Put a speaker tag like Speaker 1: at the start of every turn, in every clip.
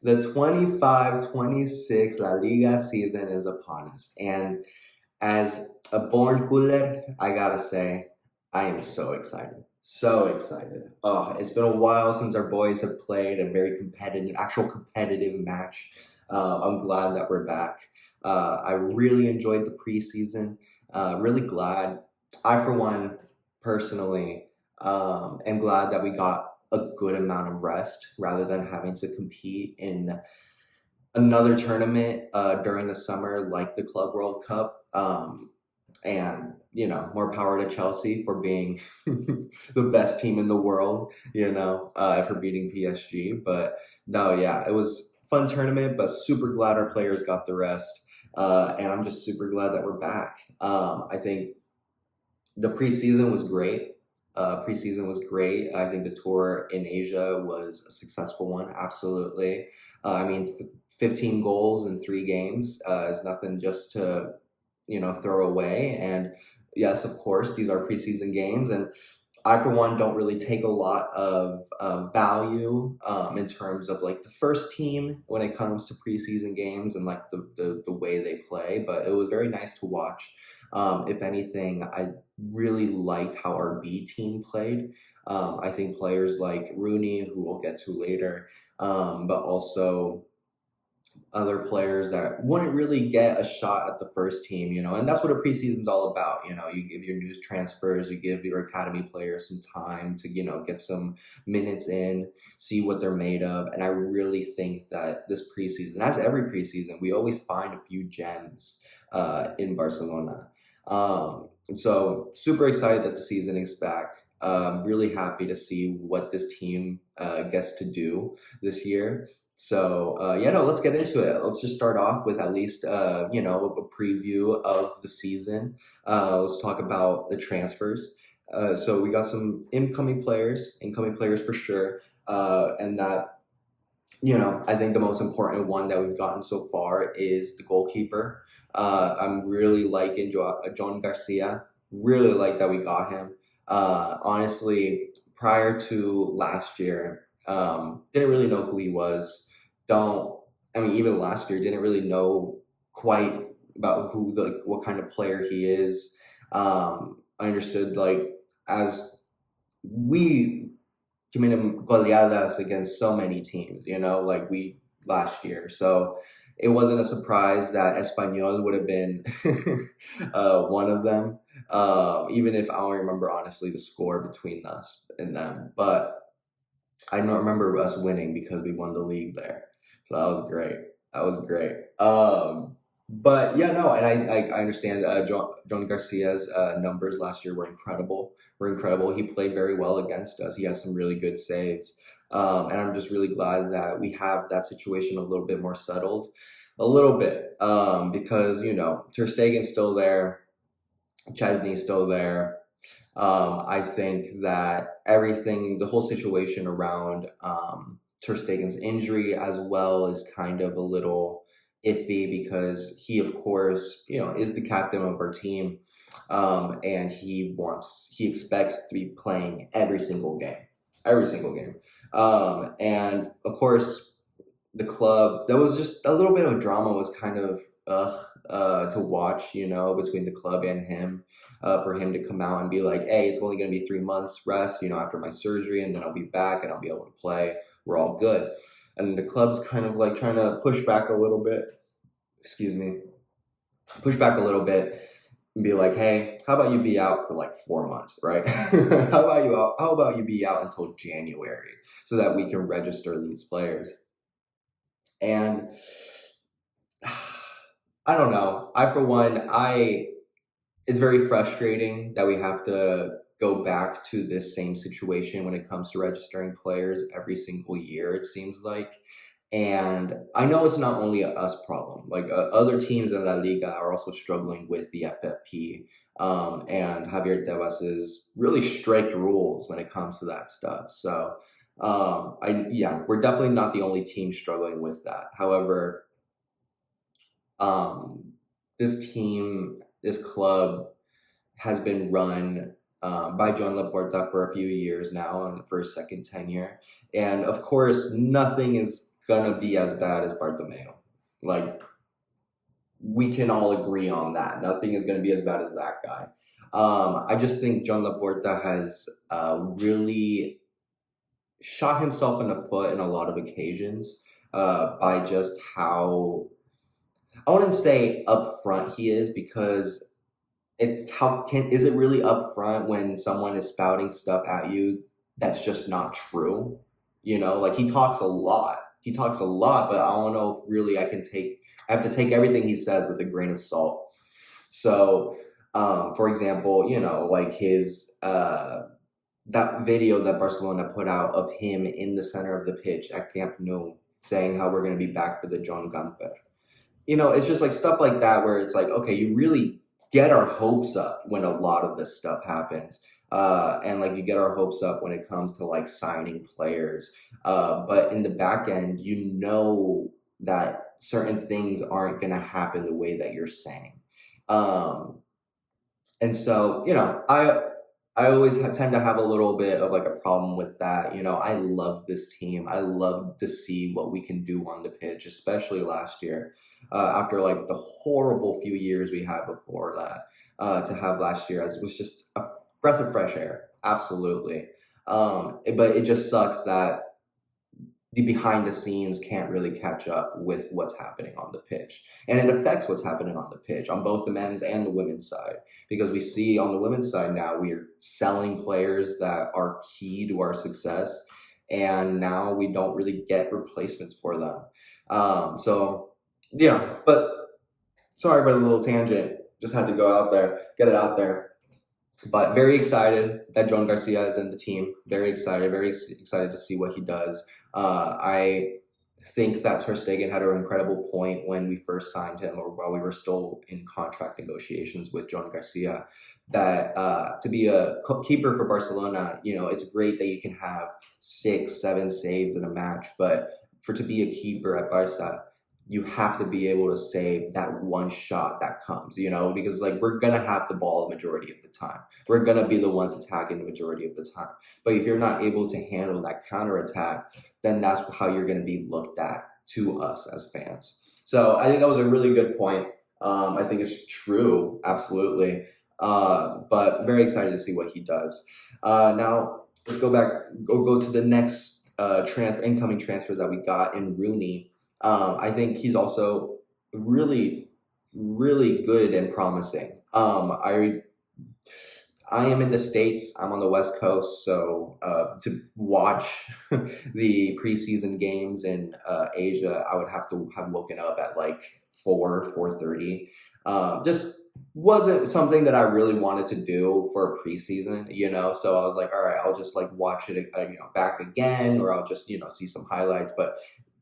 Speaker 1: The 25-26 La Liga season is upon us. And as a born cooler, I gotta say, I am so excited. So excited. Oh, it's been a while since our boys have played a very competitive, actual competitive match. I'm glad that we're back. I really enjoyed the preseason. Really glad. I, for one, personally, am glad that we got a good amount of rest rather than having to compete in another tournament during the summer, like the Club World Cup. And more power to Chelsea for being the best team in the world. For beating PSG. But no, yeah, it was a fun tournament, but super glad our players got the rest. And I'm just super glad that we're back. I think the preseason was great. Preseason was great. I think the tour in Asia was a successful one. Absolutely. 15 goals in 3 games is nothing just to throw away. And yes, of course, these are preseason games, and I, for one, don't really take a lot of value in terms of like the first team when it comes to preseason games and like the way they play. But it was very nice to watch. If anything, I really liked how our B team played. I think players like Rooney, who we'll get to later, but also other players that wouldn't really get a shot at the first team, and that's what a preseason's all about. You give your news transfers, you give your academy players some time to, get some minutes in, see what they're made of. And I really think that this preseason, as every preseason, we always find a few gems in Barcelona. And so super excited that the season is back. Really happy to see what this team gets to do this year. So let's get into it. Let's just start off with at least a preview of the season. Let's talk about the transfers. So we got some incoming players for sure, and that I think the most important one that we've gotten so far is the goalkeeper. I'm really liking Joan Garcia. Really like that we got him. Honestly, prior to last year, didn't really know who he was. Even last year, didn't really know quite about what kind of player he is. I understood as we committed goleadas against so many teams, we last year. So it wasn't a surprise that Espanyol would have been one of them, even if I don't remember honestly the score between us and them. But I don't remember us winning because we won the league there. So that was great. That was great. But yeah, no, and I understand John Garcia's numbers last year were incredible. He played very well against us. He had some really good saves. And I'm just really glad that we have that situation a little bit more settled. A little bit. Because, Ter Stegen's still there. Chesney's still there. I think that the whole situation around Ter Stegen's injury as well is kind of a little iffy because he, of course, is the captain of our team, and he expects to be playing every single game, and of course the club. There was just a little bit of drama. Was kind of to watch, between the club and him, for him to come out and be like, hey, it's only going to be 3 months rest, after my surgery, and then I'll be back and I'll be able to play. We're all good. And the club's kind of like trying to push back a little bit, and be like, hey, how about you be out for like 4 months, right? How about you be out until January so that we can register these players? And I don't know. It's very frustrating that we have to go back to this same situation when it comes to registering players every single year, it seems like. And I know it's not only a us problem. Like other teams in La Liga are also struggling with the FFP and Javier Tebas's really strict rules when it comes to that stuff. So we're definitely not the only team struggling with that. However, this club has been run by Joan Laporta for a few years now and for his second tenure. And of course, nothing is gonna be as bad as Bartomeu. Like, we can all agree on that. Nothing is gonna be as bad as that guy. I just think Joan Laporta has really shot himself in the foot in a lot of occasions by just how, I wouldn't say upfront he is, because is it really upfront when someone is spouting stuff at you that's just not true? Like, he talks a lot, but I don't know if really I have to take everything he says with a grain of salt. So for example, like his that video that Barcelona put out of him in the center of the pitch at Camp Nou saying how we're going to be back for the John Gamper. It's just like stuff like that where it's like, okay, you really get our hopes up when a lot of this stuff happens. And like you get our hopes up when it comes to like signing players. But in the back end, that certain things aren't going to happen the way that you're saying. And so, I always tend to have a little bit of like a problem with that. I love this team. I love to see what we can do on the pitch, especially last year, after like the horrible few years we had before that. To have last year as it was just a breath of fresh air, absolutely. But it just sucks that the behind the scenes can't really catch up with what's happening on the pitch. And it affects what's happening on the pitch on both the men's and the women's side. Because we see on the women's side now, we are selling players that are key to our success. And now we don't really get replacements for them. But sorry for the little tangent. Just had to go out there, get it out there. But very excited that Joan Garcia is in the team. Very excited to see what he does. I think that Ter Stegen had an incredible point when we first signed him, or while we were still in contract negotiations with Joan Garcia, that to be a keeper for Barcelona, it's great that you can have 6-7 saves in a match, but to be a keeper at Barca, you have to be able to save that one shot that comes, because like we're going to have the ball the majority of the time. We're going to be the ones attacking the majority of the time. But if you're not able to handle that counterattack, then that's how you're going to be looked at to us as fans. So I think that was a really good point. I think it's true, absolutely. But very excited to see what he does. Now let's go to the next incoming transfer that we got in Rooney. I think he's also really, really good and promising. I am in the States. I'm on the West Coast, so to watch the preseason games in Asia, I would have to have woken up at like 4:30. Just wasn't something that I really wanted to do for a preseason, So I was like, all right, I'll just like watch it, back again, or I'll just see some highlights. But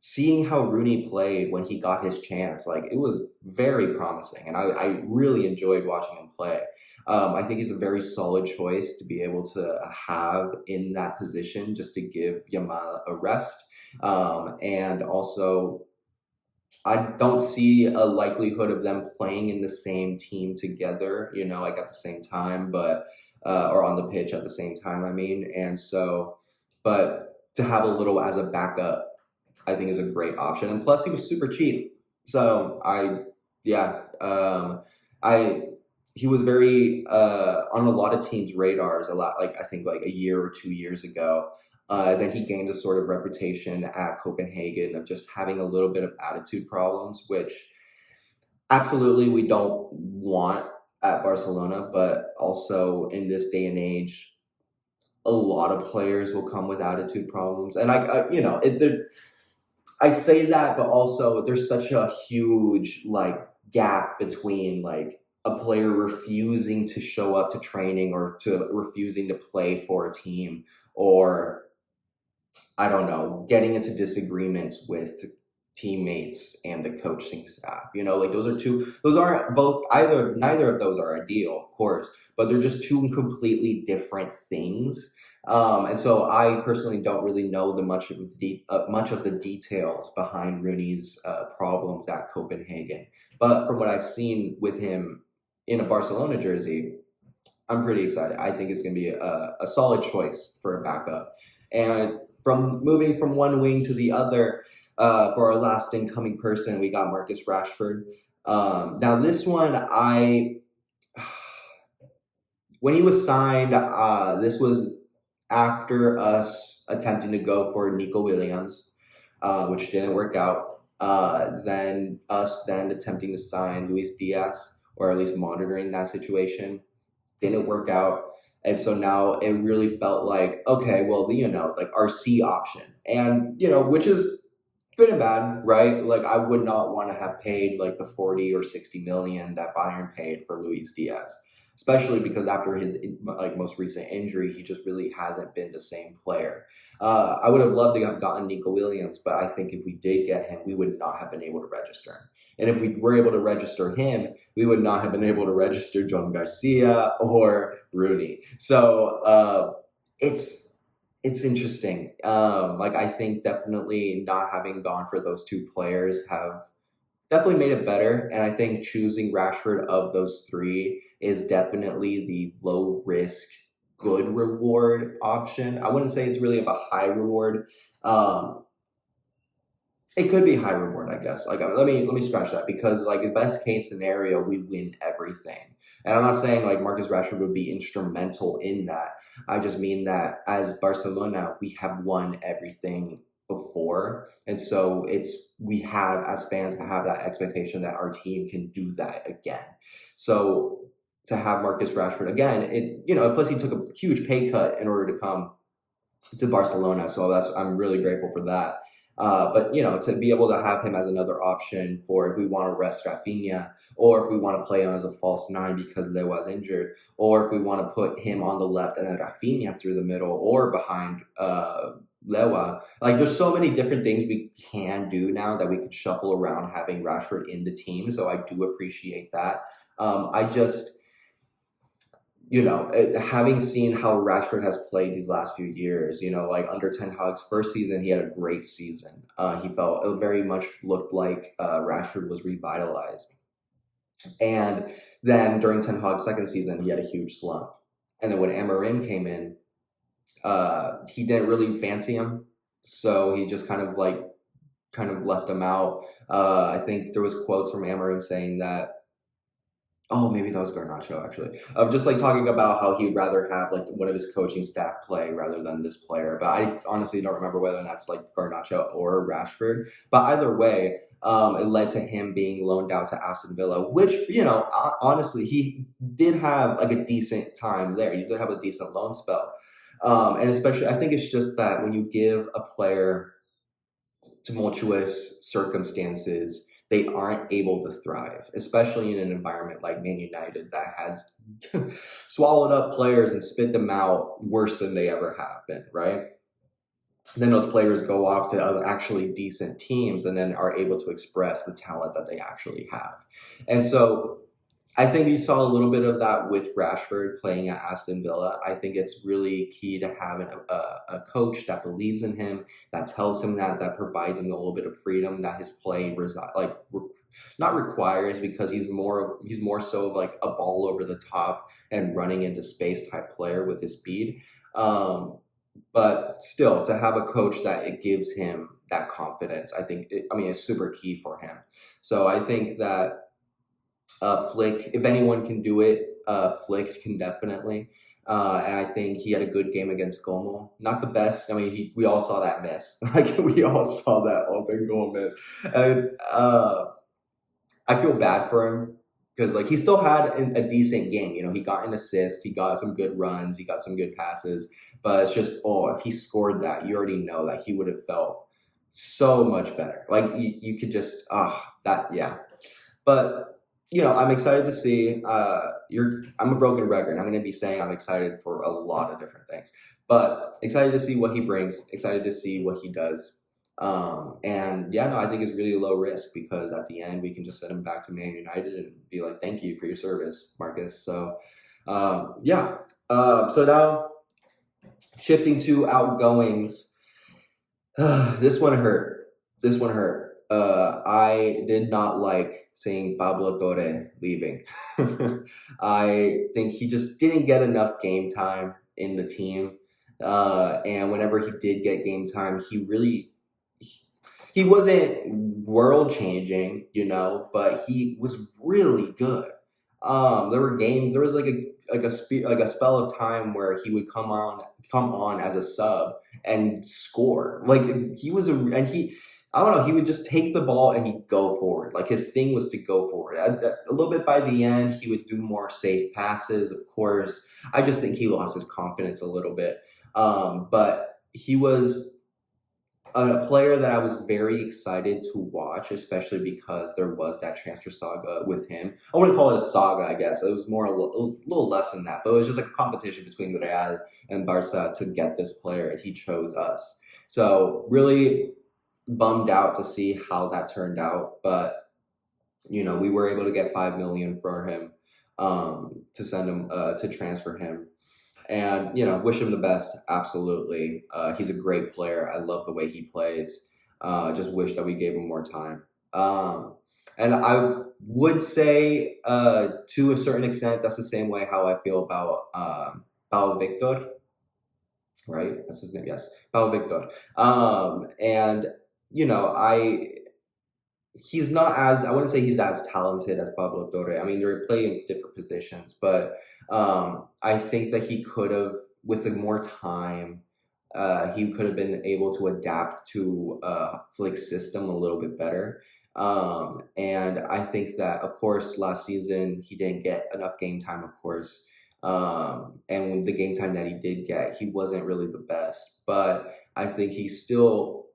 Speaker 1: seeing how Rooney played when he got his chance, like it was very promising, and I really enjoyed watching him play. I think he's a very solid choice to be able to have in that position, just to give Yamal a rest. And also, I don't see a likelihood of them playing in the same team together, like at the same time, but or on the pitch at the same time, I mean. And so, but to have a little as a backup, I think is a great option. And plus he was super cheap. So he was very on a lot of teams' radars a lot, like I think like a year or 2 years ago. Then he gained a sort of reputation at Copenhagen of just having a little bit of attitude problems, which absolutely we don't want at Barcelona, but also in this day and age, a lot of players will come with attitude problems. And I say that, but also there's such a huge like gap between like a player refusing to show up to training or to refusing to play for a team, or I don't know, getting into disagreements with teammates and the coaching staff. Like those aren't both neither of those are ideal, of course, but they're just two completely different things. And so I personally don't really know much of the details behind Rooney's problems at Copenhagen. But from what I've seen with him in a Barcelona jersey, I'm pretty excited. I think it's going to be a solid choice for a backup. And from moving from one wing to the other, For our last incoming person, we got Marcus Rashford. Now this one, when he was signed, this was after us attempting to go for Nico Williams, which didn't work out. Then us then attempting to sign Luis Diaz, or at least monitoring that situation, didn't work out. And so now it really felt like, okay, well, like our C option. And, which is good and bad, right? Like I would not want to have paid like the 40 or 60 million that Bayern paid for Luis Diaz, especially because after his like most recent injury, he just really hasn't been the same player. I would have loved to have gotten Nico Williams, but I think if we did get him, we would not have been able to register him. And if we were able to register him, we would not have been able to register John Garcia or Rooney. So it's interesting. Like I think definitely not having gone for those two players have definitely made it better. And I think choosing Rashford of those three is definitely the low risk, good reward option. I wouldn't say it's really of a high reward. Um, it could be high reward, I guess. Like let me scratch that, because like the best case scenario, we win everything. And I'm not saying like Marcus Rashford would be instrumental in that. I just mean that as Barcelona, we have won everything before, and so we have as fans to have that expectation that our team can do that again. So to have Marcus Rashford again, plus he took a huge pay cut in order to come to Barcelona. So I'm really grateful for that. But to be able to have him as another option for if we want to rest Rafinha, or if we want to play him as a false nine because Lewa's injured, or if we want to put him on the left and then Rafinha through the middle or behind Lewa. Like there's so many different things we can do now that we could shuffle around having Rashford in the team. So I do appreciate that. I just having seen how Rashford has played these last few years, like under Ten Hag's first season, he had a great season. It very much looked like Rashford was revitalized. And then during Ten Hag's second season, he had a huge slump. And then when Amorim came in, he didn't really fancy him. So he just kind of left him out. I think there was quotes from Amorim saying that, oh, maybe that was Garnacho actually. Of just like talking about how he'd rather have like one of his coaching staff play rather than this player. But I honestly don't remember whether that's like Garnacho or Rashford. But either way, it led to him being loaned out to Aston Villa, which honestly he did have like a decent time there. He did have a decent loan spell, and especially I think it's just that when you give a player tumultuous circumstances, they aren't able to thrive, especially in an environment like Man United that has swallowed up players and spit them out worse than they ever have been, right? Then those players go off to other actually decent teams and then are able to express the talent that they actually have. And so I think you saw a little bit of that with Rashford playing at Aston Villa. I think it's really key to have a coach that believes in him, that tells him that provides him a little bit of freedom that his play not requires, because he's more so of like a ball over the top and running into space type player with his speed. But still, to have a coach that it gives him that confidence, it's super key for him. So I think that Flick, if anyone can do it, Flick can definitely. And I think he had a good game against Como. Not the best. I mean, we all saw that miss. Like we all saw that open goal miss. And I feel bad for him because like he still had a decent game. He got an assist, he got some good runs, he got some good passes. But it's just, if he scored that, you already know that he would have felt so much better. Like you could just yeah. But I'm excited to see. I'm a broken record. I'm going to be saying I'm excited for a lot of different things, but excited to see what he brings. Excited to see what he does. And yeah, no, I think it's really low risk because at the end we can just send him back to Man United and be like, "Thank you for your service, Marcus." So, yeah. So now shifting to outgoings. This one hurt. I did not like seeing Pablo Torre leaving. I think he just didn't get enough game time in the team. And whenever he did get game time, he wasn't world changing, but he was really good. There were games. There was like a spell of time where he would come on as a sub and score. Like he was and he. I don't know. He would just take the ball and he'd go forward. Like his thing was to go forward. A little bit by the end, he would do more safe passes. Of course, I just think he lost his confidence a little bit. But he was a player that I was very excited to watch, especially because there was that transfer saga with him. I wouldn't call it a saga, I guess. It was it was a little less than that, but it was just like a competition between Real and Barca to get this player, and he chose us. So really bummed out to see how that turned out, but we were able to get 5 million for him, to send him to transfer him. And wish him the best. Absolutely, he's a great player. I love the way he plays. Just wish that we gave him more time. And I would say, to a certain extent, that's the same way how I feel about Pau Victor. Right, that's his name. Yes, Pau Victor. And I he's not as I wouldn't say he's as talented as Pablo Torre. I mean, they're playing different positions, but I think that he could have, with more time, he could have been able to adapt to Flick's system a little bit better. And I think that, of course, last season he didn't get enough game time, of course. And with the game time that he did get, he wasn't really the best. But I think he's still,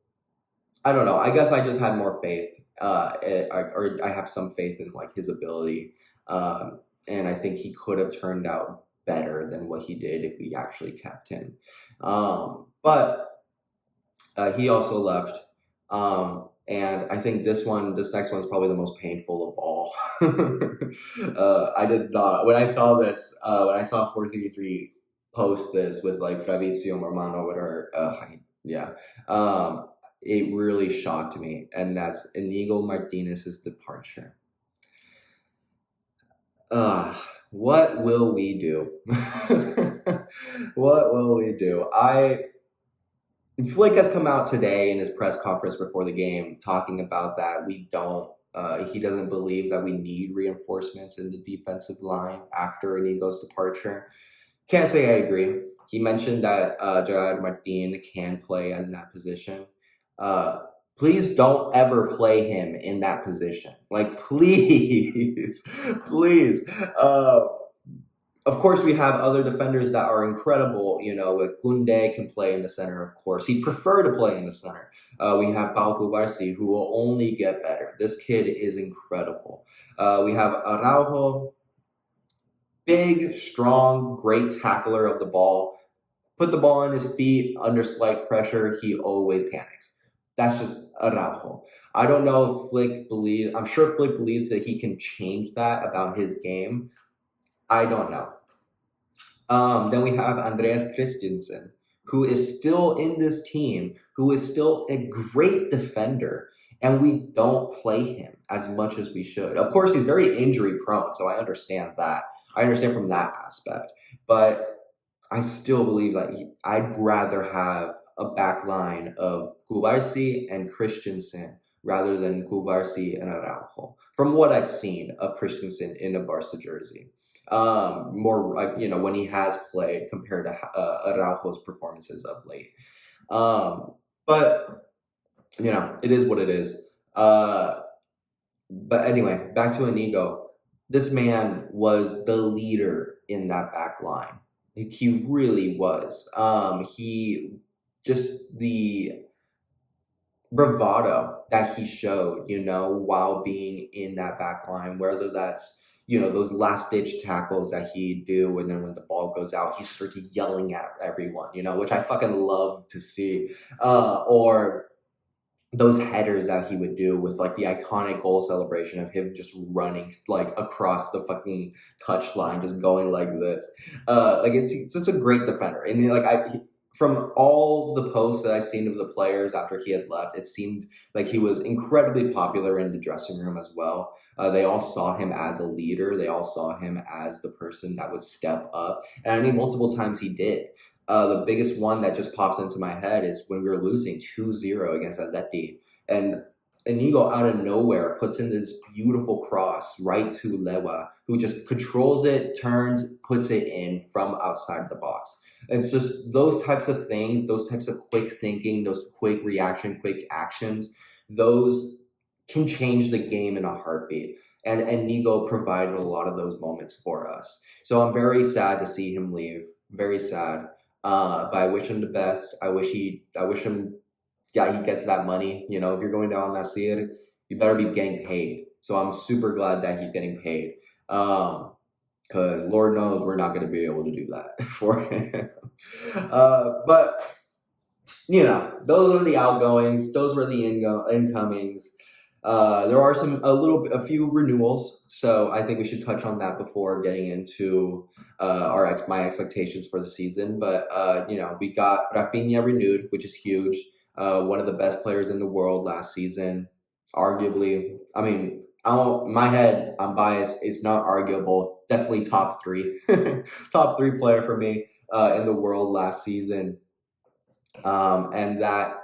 Speaker 1: I don't know. I guess I just had more faith, or I have some faith in like his ability, and I think he could have turned out better than what he did if we actually kept him. But he also left, and I think this next one is probably the most painful of all. I did not when I saw this when I saw 433 post this with like Fabrizio Mormano with her yeah. It really shocked me, and that's Inigo Martinez's departure. What will we do? What will we do? Flick has come out today in his press conference before the game talking about that he doesn't believe that we need reinforcements in the defensive line after Inigo's departure. Can't say I agree. He mentioned that Gerard Martin can play in that position. Please don't ever play him in that position. Like, please, please. Of course, we have other defenders that are incredible. Like Kunde can play in the center, of course. He'd prefer to play in the center. We have Pau Cubarsí, who will only get better. This kid is incredible. We have Araujo, big, strong, great tackler of the ball. Put the ball on his feet under slight pressure, he always panics. That's just Araujo. I don't know if I'm sure Flick believes that he can change that about his game. I don't know. Then we have Andreas Christensen, who is still in this team, who is still a great defender, and we don't play him as much as we should. Of course, he's very injury prone, so I understand that. I understand from that aspect. But I still believe that I'd rather have a back line of Cubarsí and Christensen rather than Cubarsí and Araujo, from what I've seen of Christensen in a Barca jersey. More like, when he has played compared to Araujo's performances of late. But, it is what it is. But anyway, back to Inigo. This man was the leader in that back line. He really was. He just the bravado that he showed, while being in that back line, whether that's, those last ditch tackles that he do, and then when the ball goes out, he starts yelling at everyone, which I fucking love to see. Or those headers that he would do with like the iconic goal celebration of him just running like across the fucking touchline, just going like this. Like it's a great defender, and like from all the posts that I've seen of the players after he had left, it seemed like he was incredibly popular in the dressing room as well. They all saw him as a leader. They all saw him as the person that would step up, and I mean, multiple times he did. The biggest one that just pops into my head is when we were losing 2-0 against Atleti. And Inigo out of nowhere puts in this beautiful cross right to Lewa, who just controls it, turns, puts it in from outside the box. It's just those types of things, those types of quick thinking, those quick reaction, quick actions, those can change the game in a heartbeat. And Nigo provided a lot of those moments for us. So I'm very sad to see him leave. Very sad. But I wish him the best. I wish him, yeah, he gets that money. You know, if you're going down Nasir, you better be getting paid. So I'm super glad that he's getting paid. Because Lord knows we're not going to be able to do that for him. But you know, those are the outgoings. Those were the incomings. There are a few renewals, so I think we should touch on that before getting into my expectations for the season. But you know, we got Rafinha renewed, which is huge. One of the best players in the world last season, arguably. I mean, my head, I'm biased. It's not arguable. Definitely top three, top three player for me in the world last season. And that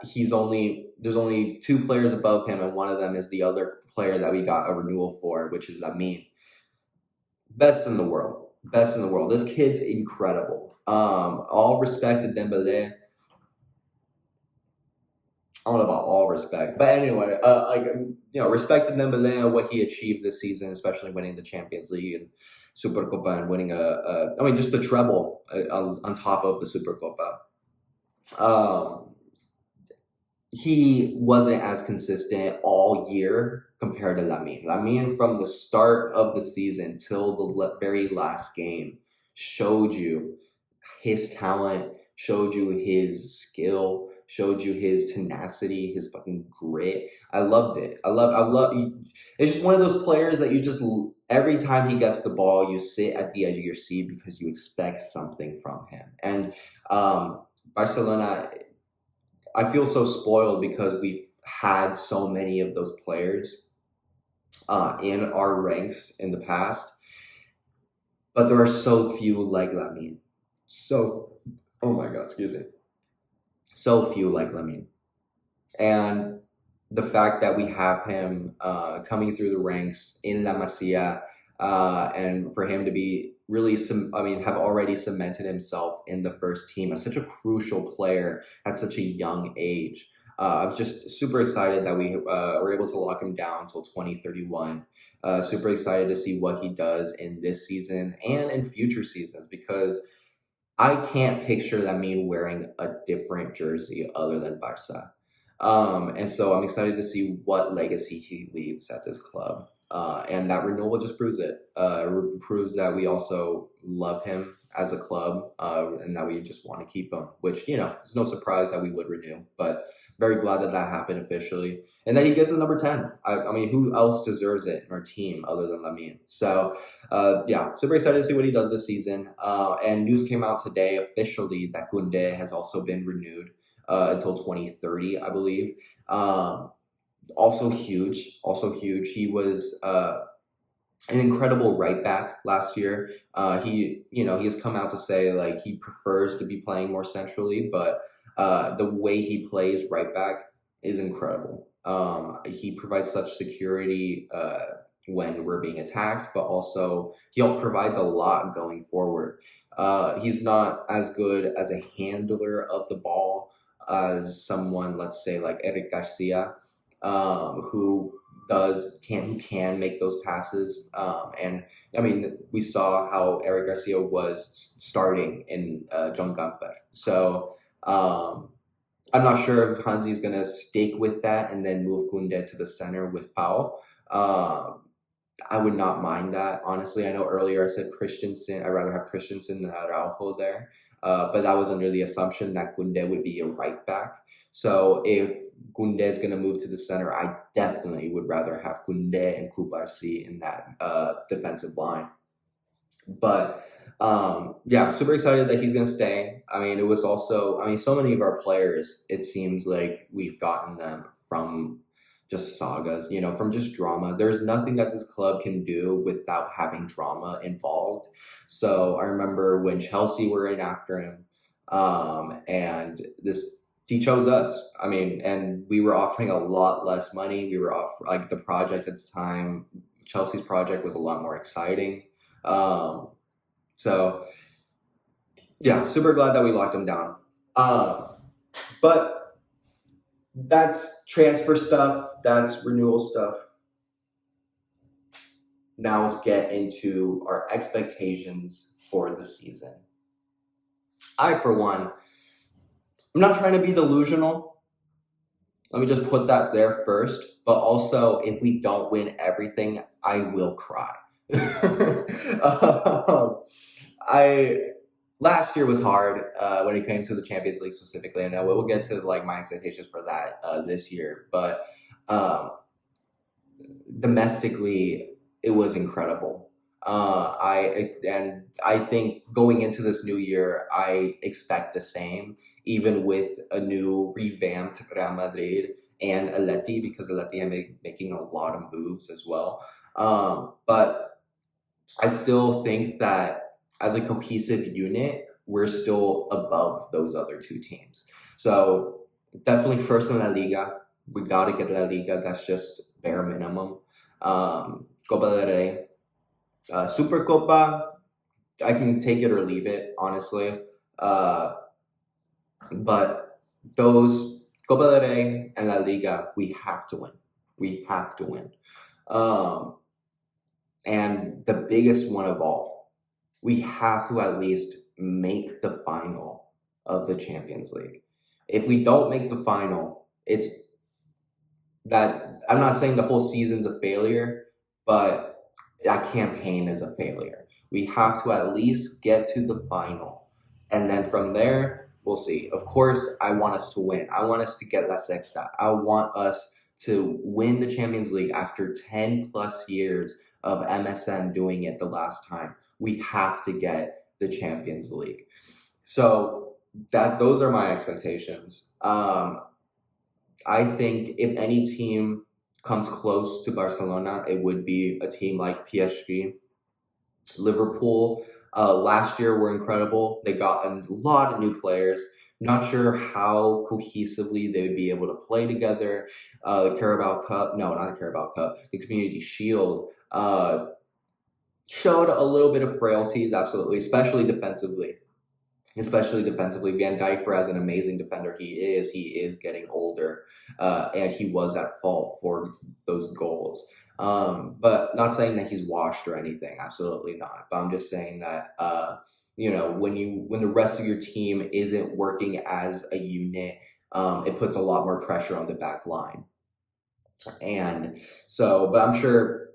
Speaker 1: there's only two players above him, and one of them is the other player that we got a renewal for, which is Lamine. Best in the world. Best in the world. This kid's incredible. All respect to Dembele. I don't know about all respect, but anyway, respect to Dembele and what he achieved this season, especially winning the Champions League and Supercopa and winning just the treble on top of the Supercopa. He wasn't as consistent all year compared to Lamine. Lamine, from the start of the season till the very last game, showed you his talent, showed you his skill, showed you his tenacity, his fucking grit. I loved it. I love. It's just one of those players that you just, every time he gets the ball, you sit at the edge of your seat because you expect something from him. And Barcelona, I feel so spoiled because we've had so many of those players in our ranks in the past, but there are so few like Lamine. Oh my God, excuse me. So few like Lamine. And the fact that we have him coming through the ranks in La Masia, and for him to be really have already cemented himself in the first team as such a crucial player at such a young age. I'm just super excited that we were able to lock him down until 2031. Super excited to see what he does in this season and in future seasons, because I can't picture Lamine wearing a different jersey other than Barca. And so I'm excited to see what legacy he leaves at this club. And that renewal just proves it. It proves that we also love him as a club, and that we just want to keep him, which, you know, it's no surprise that we would renew, but very glad that that happened officially. And then he gets the number 10. I mean, who else deserves it in our team other than Lamine? So, yeah, super excited to see what he does this season. And news came out today officially that Koundé has also been renewed until 2030, I believe. Also huge. He was an incredible right back last year. He has come out to say like he prefers to be playing more centrally, but the way he plays right back is incredible. He provides such security when we're being attacked, but also he provides a lot going forward. He's not as good as a handler of the ball as someone, let's say, like Eric Garcia, who can make those passes. And I mean, we saw how Eric Garcia was starting in John Gamper. So I'm not sure if Hansi is going to stick with that and then move Koundé to the center with Pau. I would not mind that, honestly. I know earlier I said Christensen. I'd rather have Christensen than Araujo there. But that was under the assumption that Koundé would be a right back. So if Koundé is going to move to the center, I definitely would rather have Koundé and Kubarsi in that defensive line. But yeah, super excited that he's going to stay. I mean, it was also, so many of our players, it seems like we've gotten them from just sagas, from just drama. There's nothing that this club can do without having drama involved. So I remember when Chelsea were in after him, And this he chose us. I mean, and we were offering a lot less money. We were off like the project at the time. Chelsea's project was a lot more exciting. Um, so yeah, super glad that we locked him down. But that's transfer stuff. That's renewal stuff. Now let's get into our expectations for the season. I, for one, I'm not trying to be delusional. Let me just put that there first. But also, if we don't win everything, I will cry. I last year was hard when it came to the Champions League specifically, and we'll get to like my expectations for that this year. But um, domestically, it was incredible. I think going into this new year, I expect the same, even with a new revamped Real Madrid and Atleti, because Atleti are making a lot of moves as well. But I still think that as a cohesive unit, we're still above those other two teams. So definitely first in La Liga. We got to get La Liga. That's just bare minimum. Copa del Rey, Super Copa. I can take it or leave it, honestly. Uh, but those Copa del Rey and La Liga, we have to win. We have to win. Um, and the biggest one of all, we have to at least make the final of the Champions League. If we don't make the final, it's that I'm not saying the whole season's a failure, but that campaign is a failure. We have to at least get to the final. And then from there, we'll see. Of course, I want us to win. I want us to get La Sexta. I want us to win the Champions League after 10 plus years of MSN doing it the last time. We have to get the Champions League. So that those are my expectations. I think if any team comes close to Barcelona, it would be a team like PSG. Liverpool last year were incredible. They got a lot of new players. Not sure how cohesively they would be able to play together. The Carabao Cup, no, not the Carabao Cup, the Community Shield showed a little bit of frailties, absolutely, especially defensively. Van Dijk, for as an amazing defender he is getting older, and he was at fault for those goals. But not saying that he's washed or anything, absolutely not. But I'm just saying that when the rest of your team isn't working as a unit, it puts a lot more pressure on the back line. And so, but I'm sure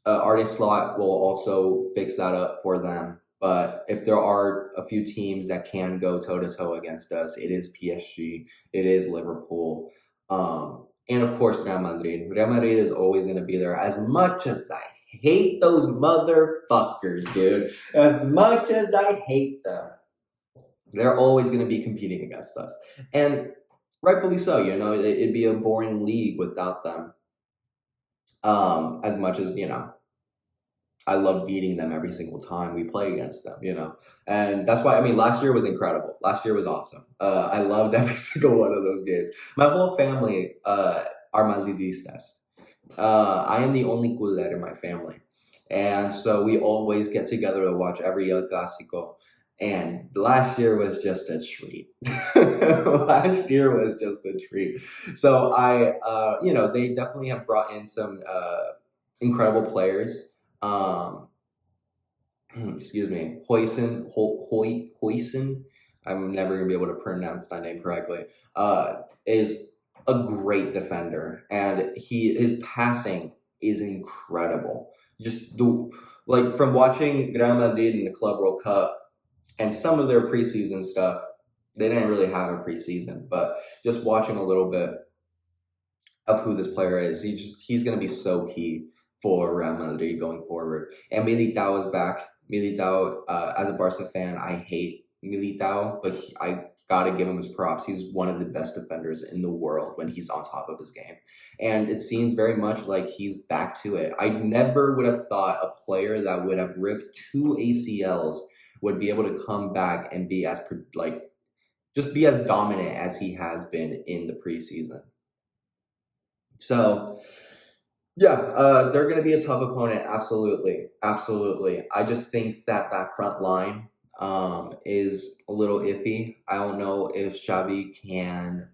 Speaker 1: Arne Slot will also fix that up for them. But if there are a few teams that can go toe to toe against us, it is PSG, it is Liverpool, and of course Real Madrid. Real Madrid is always going to be there. As much as I hate those motherfuckers, dude, as much as I hate them, they're always going to be competing against us, and rightfully so. It'd be a boring league without them. As much as I love beating them every single time we play against them. And that's why, last year was incredible. Last year was awesome. I loved every single one of those games. My whole family are Madridistas. I am the only culé in my family. And so we always get together to watch every El Clásico. And last year was just a treat. Last year was just a treat. So they definitely have brought in some incredible players. Excuse me, Hoyson. I'm never gonna be able to pronounce that name correctly. Is a great defender, and his passing is incredible. Just from watching Real Madrid in the Club World Cup and some of their preseason stuff. They didn't really have a preseason, but just watching a little bit of who this player is, he's going to be so key for Real Madrid going forward. And Militao is back. Militao, as a Barca fan, I hate Militao, but I gotta give him his props. He's one of the best defenders in the world when he's on top of his game. And it seems very much like he's back to it. I never would have thought a player that would have ripped 2 ACLs would be able to come back and be as just be as dominant as he has been in the preseason. So yeah, they're going to be a tough opponent. Absolutely, absolutely. I just think that that front line is a little iffy. I don't know if Xavi can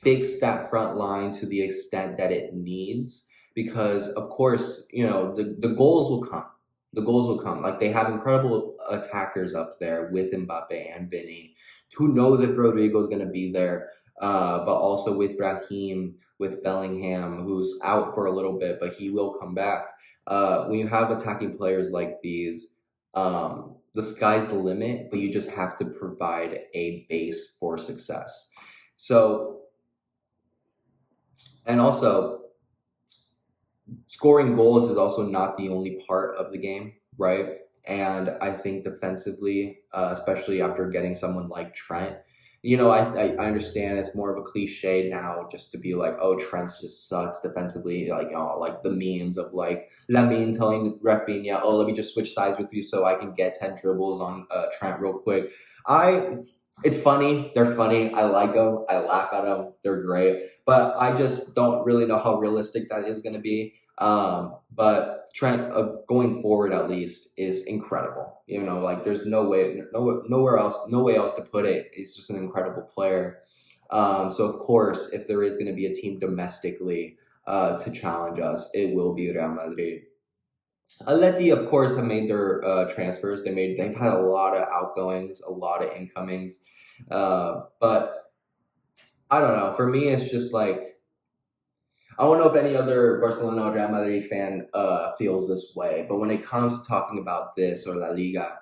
Speaker 1: fix that front line to the extent that it needs, because of course, the goals will come. The goals will come. Like, they have incredible attackers up there with Mbappe and Vinny. Who knows if Rodrigo's going to be there? But also with Brahim, with Bellingham, who's out for a little bit, but he will come back. When you have attacking players like these, the sky's the limit, but you just have to provide a base for success. So, and also, scoring goals is also not the only part of the game, right? And I think defensively, especially after getting someone like Trent, I understand it's more of a cliche now just to be like, oh, Trent just sucks defensively. Like, like the memes of like Lamine telling Rafinha, oh, let me just switch sides with you so I can get 10 dribbles on Trent real quick. It's funny. They're funny. I like them. I laugh at them. They're great. But I just don't really know how realistic that is going to be. But Trent, going forward at least, is incredible. Like, there's no way, nowhere else, no way else to put it. He's just an incredible player. So of course, if there is going to be a team domestically to challenge us, it will be Real Madrid. Atleti, of course, have made their transfers. They've had a lot of outgoings, a lot of incomings, but I don't know. For me, it's just like, I don't know if any other Barcelona or Real Madrid fan feels this way, but when it comes to talking about this or La Liga,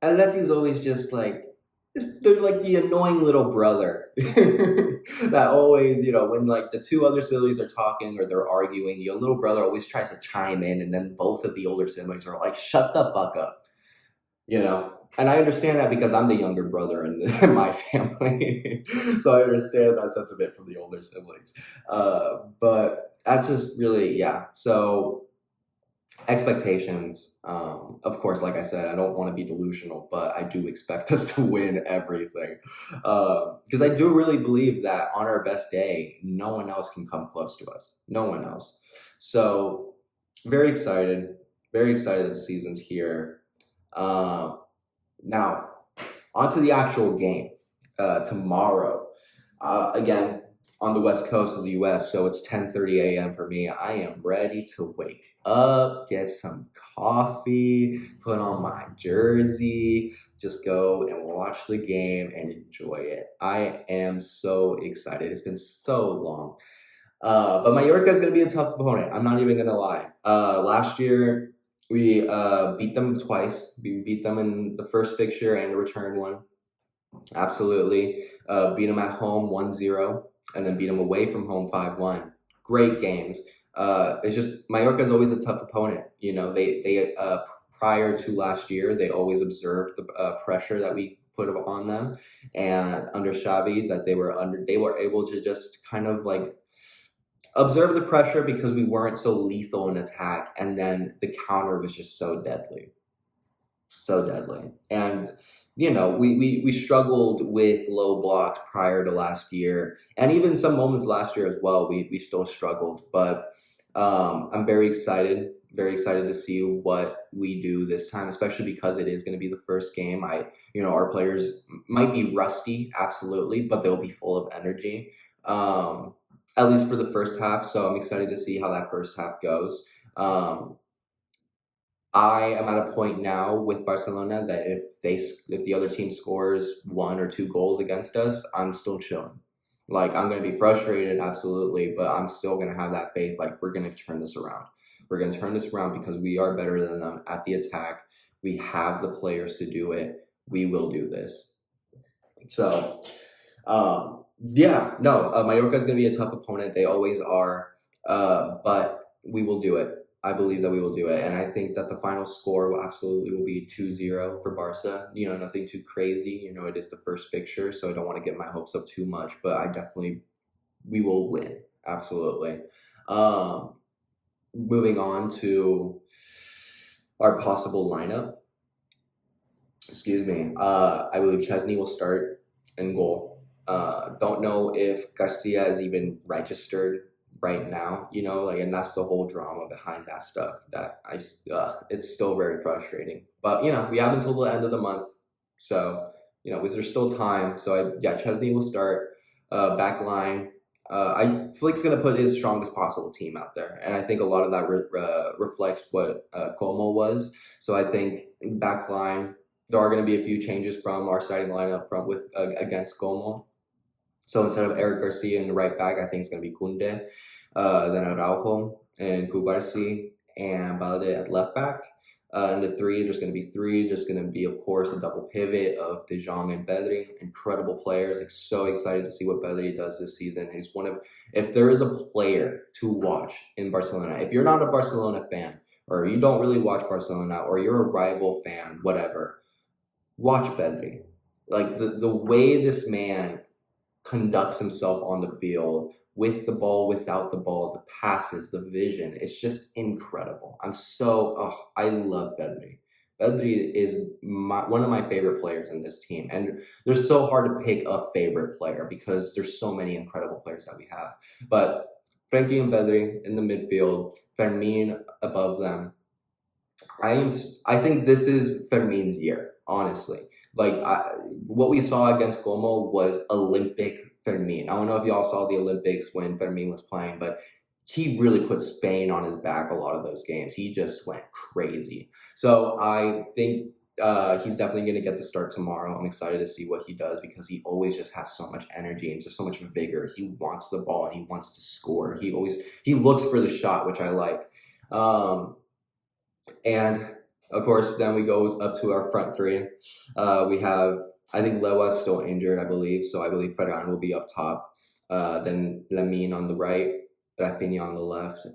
Speaker 1: Atleti's always just like, they're like the annoying little brother that always, when like the two other siblings are talking or they're arguing, your little brother always tries to chime in, and then both of the older siblings are like, shut the fuck up, And I understand that because I'm the younger brother in my family, so I understand that sentiment from the older siblings. But that's just really, yeah. So expectations, of course, like I said, I don't want to be delusional, but I do expect us to win everything, because I do really believe that on our best day, no one else can come close to us. No one else. So very excited that the season's here. Now, on to the actual game tomorrow. Again, on the west coast of the U.S., so it's 10:30 a.m. for me. I am ready to wake up, get some coffee, put on my jersey, just go and watch the game and enjoy it. I am so excited. It's been so long. But Mallorca is going to be a tough opponent. I'm not even going to lie. Last year, we beat them twice. We beat them in the first fixture and the return one. Absolutely. Beat them at home 1-0, and then beat them away from home 5-1. Great games. It's just Mallorca is always a tough opponent. They prior to last year, they always observed the pressure that we put on them, and under Xavi, that they were able to just kind of like observe the pressure because we weren't so lethal in attack, and then the counter was just so deadly. So deadly. And we struggled with low blocks prior to last year, and even some moments last year as well, we still struggled. But I'm very excited to see what we do this time, especially because it is going to be the first game. Our players might be rusty, absolutely, but they'll be full of energy. At least for the first half. So I'm excited to see how that first half goes. I am at a point now with Barcelona that if the other team scores 1 or 2 goals against us, I'm still chilling. Like, I'm going to be frustrated, absolutely, but I'm still going to have that faith. Like, we're going to turn this around. We're going to turn this around because we are better than them at the attack. We have the players to do it. We will do this. So, Mallorca is going to be a tough opponent. They always are, but we will do it. I believe that we will do it, and I think that the final score will be 2-0 for Barca. Nothing too crazy. It is the first fixture, so I don't want to get my hopes up too much, but we will win. Absolutely. Moving on to our possible lineup. Excuse me. I believe Chesney will start in goal. Don't know if Garcia is even registered right now, like, and that's the whole drama behind that stuff. It's still very frustrating. But we have until the end of the month, so there's still time. So yeah, Chesney will start. Back line. I Flick's gonna put his strongest possible team out there, and I think a lot of that reflects what Como was. So I think back line there are going to be a few changes from our starting lineup from with against Como. So instead of Eric Garcia in the right back, I think it's going to be Kunde, then Araujo and Kubarsi and Balde at left back. And the three, there's going to be three. There's going to be, of course, a double pivot of De Jong and Pedri. Incredible players. Like, so excited to see what Pedri does this season. He's if there is a player to watch in Barcelona, if you're not a Barcelona fan or you don't really watch Barcelona or you're a rival fan, whatever, watch Pedri. Like the way this man conducts himself on the field with the ball, without the ball, the passes, the vision. It's just incredible. I love Pedri. Pedri is one of my favorite players in this team. And they're so hard to pick a favorite player because there's so many incredible players that we have. But Frankie and Pedri in the midfield, Fermin above them. I think this is Fermin's year, honestly. Like what we saw against Como was Olympic Fermin. I don't know if y'all saw the Olympics when Fermin was playing, but he really put Spain on his back a lot of those games. He just went crazy. So I think he's definitely going to get the start tomorrow. I'm excited to see what he does because he always just has so much energy and just so much vigor. He wants the ball and he wants to score. He looks for the shot, which I like. And of course, then we go up to our front three. We have, I think Lewa's still injured, I believe. So I believe Ferran will be up top. Then Lamine on the right, Rafinha on the left.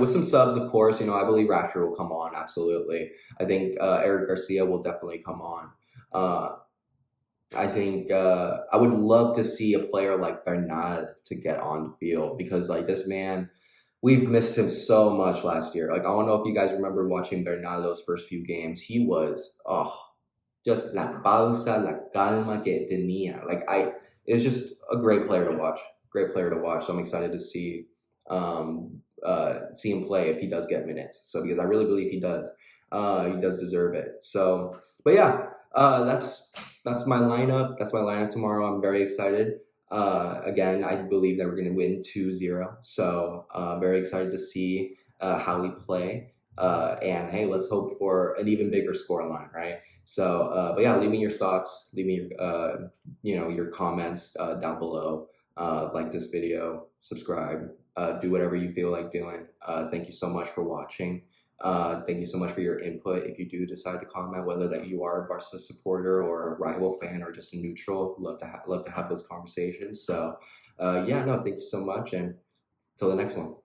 Speaker 1: With some subs, of course. I believe Rashford will come on, absolutely. I think Eric Garcia will definitely come on. I think I would love to see a player like Bernal to get on the field because, like, this man, we've missed him so much last year. Like, I don't know if you guys remember watching Bernardo's first few games. He was, just la pausa, la calma que tenía. It's just a great player to watch. Great player to watch. So I'm excited to see him play if he does get minutes. So because I really believe he does. He does deserve it. So, but yeah, that's my lineup. That's my lineup tomorrow. I'm very excited. Again, I believe that we're going to win 2-0. So very excited to see how we play. And hey, let's hope for an even bigger scoreline, right? So, but yeah, leave me your thoughts. Leave me your comments down below. Like this video, subscribe, do whatever you feel like doing. Thank you so much for watching. Thank you so much for your input. If you do decide to comment, whether that you are a Barca supporter or a rival fan or just a neutral, love to have those conversations. So, thank you so much, and till the next one.